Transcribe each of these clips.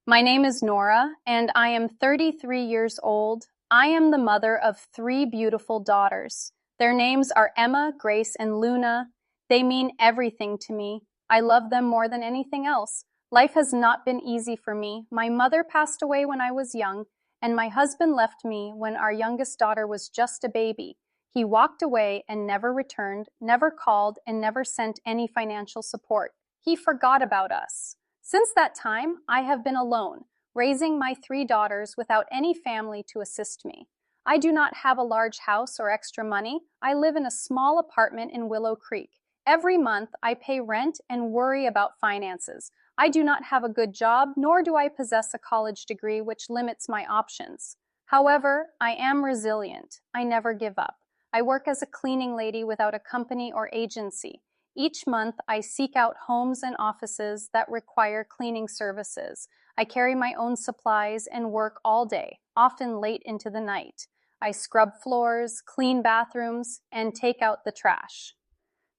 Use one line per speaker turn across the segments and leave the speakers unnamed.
My name is Nora, and I am 33 years old. I am the mother of three beautiful daughters. Their names are Emma, Grace, and Luna. They mean everything to me. I love them more than anything else. Life has not been easy for me. My mother passed away when I was young, and my husband left me when our youngest daughter was just a baby. He walked away and never returned, never called, and never sent any financial support. He forgot about us. Since that time, I have been alone, raising my three daughters without any family to assist me. I do not have a large house or extra money. I live in a small apartment in Willow Creek. Every month, I pay rent and worry about finances. I do not have a good job, nor do I possess a college degree, which limits my options. However, I am resilient. I never give up. I work as a cleaning lady without a company or agency. Each month, I seek out homes and offices that require cleaning services. I carry my own supplies and work all day, often late into the night. I scrub floors, clean bathrooms, and take out the trash.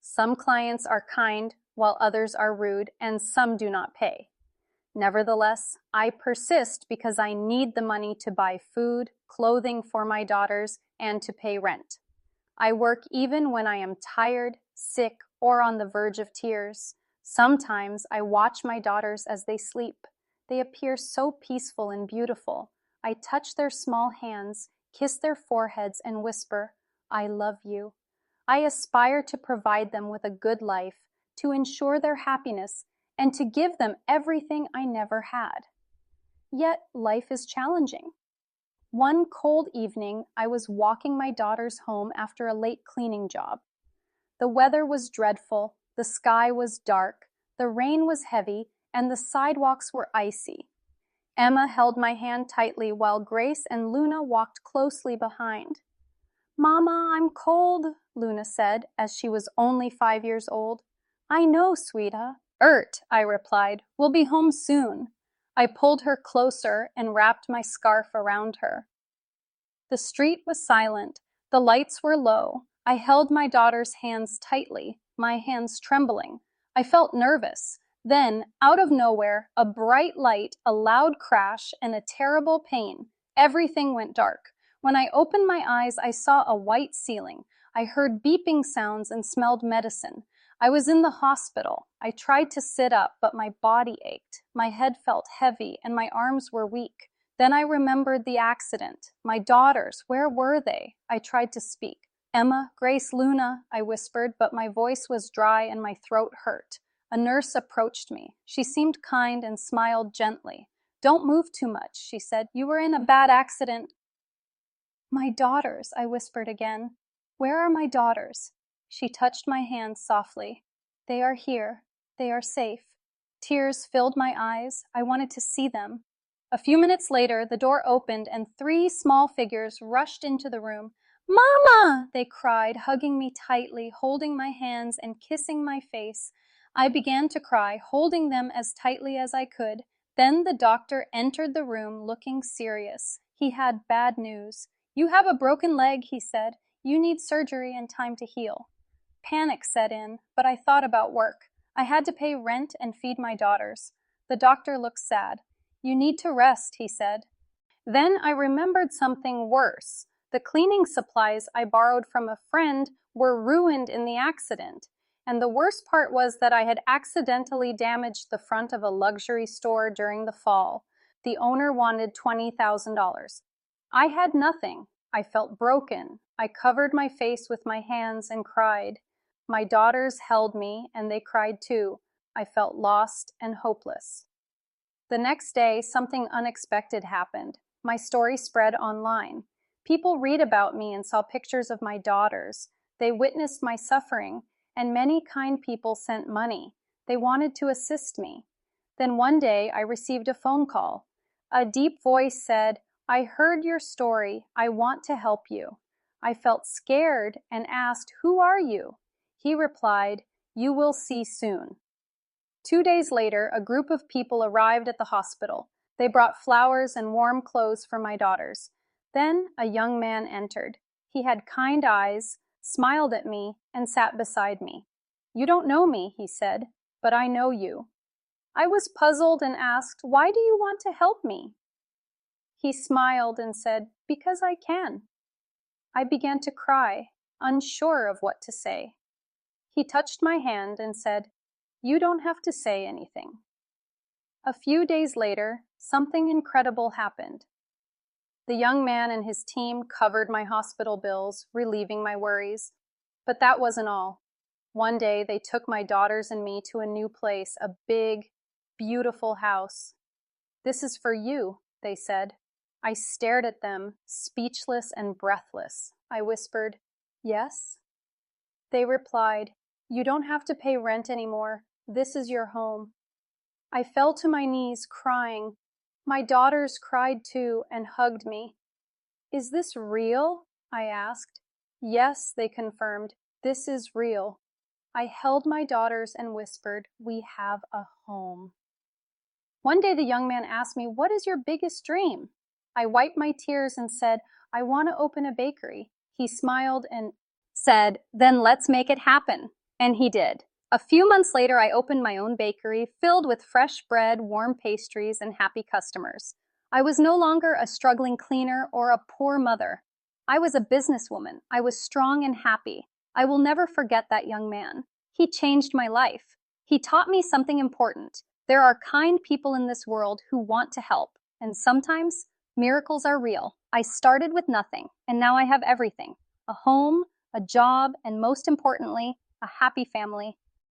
Some clients are kind, while others are rude, and some do not pay. Nevertheless, I persist because I need the money to buy food, clothing for my daughters, and to pay rent. I work even when I am tired, sick, or on the verge of tears. Sometimes I watch my daughters as they sleep. They appear so peaceful and beautiful. I touch their small hands, kiss their foreheads, and whisper, "I love you." I aspire to provide them with a good life, to ensure their happiness, and to give them everything I never had. Yet life is challenging. One cold evening, I was walking my daughters home after a late cleaning job. The weather was dreadful, the sky was dark, the rain was heavy, and the sidewalks were icy. Emma held my hand tightly while Grace and Luna walked closely behind. "Mama, I'm cold," Luna said, as she was only 5 years old. "I know, sweetie." I replied. "We'll be home soon." I pulled her closer and wrapped my scarf around her. The street was silent. The lights were low. I held my daughter's hands tightly, my hands trembling. I felt nervous. Then, out of nowhere, a bright light, a loud crash, and a terrible pain. Everything went dark. When I opened my eyes, I saw a white ceiling. I heard beeping sounds and smelled medicine. I was in the hospital. I tried to sit up, but my body ached. My head felt heavy, and my arms were weak. Then I remembered the accident. My daughters, where were they? I tried to speak. "Emma, Grace, Luna," I whispered, but my voice was dry and my throat hurt. A nurse approached me. She seemed kind and smiled gently. "Don't move too much," she said. "You were in a bad accident." "My daughters," I whispered again. "Where are my daughters?" She touched my hand softly. "They are here. They are safe." Tears filled my eyes. I wanted to see them. A few minutes later, the door opened and three small figures rushed into the room. "Mama!" they cried, hugging me tightly, holding my hands and kissing my face. I began to cry, holding them as tightly as I could. Then the doctor entered the room looking serious. He had bad news. "You have a broken leg," he said. "You need surgery and time to heal." Panic set in, but I thought about work. I had to pay rent and feed my daughters. The doctor looked sad. "You need to rest," he said. Then I remembered something worse. The cleaning supplies I borrowed from a friend were ruined in the accident. And the worst part was that I had accidentally damaged the front of a luxury store during the fall. The owner wanted $20,000. I had nothing. I felt broken. I covered my face with my hands and cried. My daughters held me, and they cried too. I felt lost and hopeless. The next day, something unexpected happened. My story spread online. People read about me and saw pictures of my daughters. They witnessed my suffering, and many kind people sent money. They wanted to assist me. Then one day, I received a phone call. A deep voice said, "I heard your story. I want to help you." I felt scared and asked, "Who are you?" He replied, "You will see soon." 2 days later, a group of people arrived at the hospital. They brought flowers and warm clothes for my daughters. Then a young man entered. He had kind eyes, smiled at me, and sat beside me. "You don't know me," he said, "but I know you." I was puzzled and asked, "Why do you want to help me?" He smiled and said, "Because I can." I began to cry, unsure of what to say. He touched my hand and said, "You don't have to say anything." A few days later, something incredible happened. The young man and his team covered my hospital bills, relieving my worries. But that wasn't all. One day, they took my daughters and me to a new place, a big, beautiful house. "This is for you," they said. I stared at them, speechless and breathless. I whispered, "Yes?" They replied, "You don't have to pay rent anymore. This is your home." I fell to my knees, crying. My daughters cried too and hugged me. "Is this real?" I asked. "Yes," they confirmed. "This is real." I held my daughters and whispered, "We have a home." One day the young man asked me, "What is your biggest dream?" I wiped my tears and said, "I want to open a bakery." He smiled and said, "Then let's make it happen." And he did. A few months later, I opened my own bakery filled with fresh bread, warm pastries, and happy customers. I was no longer a struggling cleaner or a poor mother. I was a businesswoman. I was strong and happy. I will never forget that young man. He changed my life. He taught me something important. There are kind people in this world who want to help, and sometimes miracles are real. I started with nothing, and now I have everything: a home, a job, and most importantly, a happy family.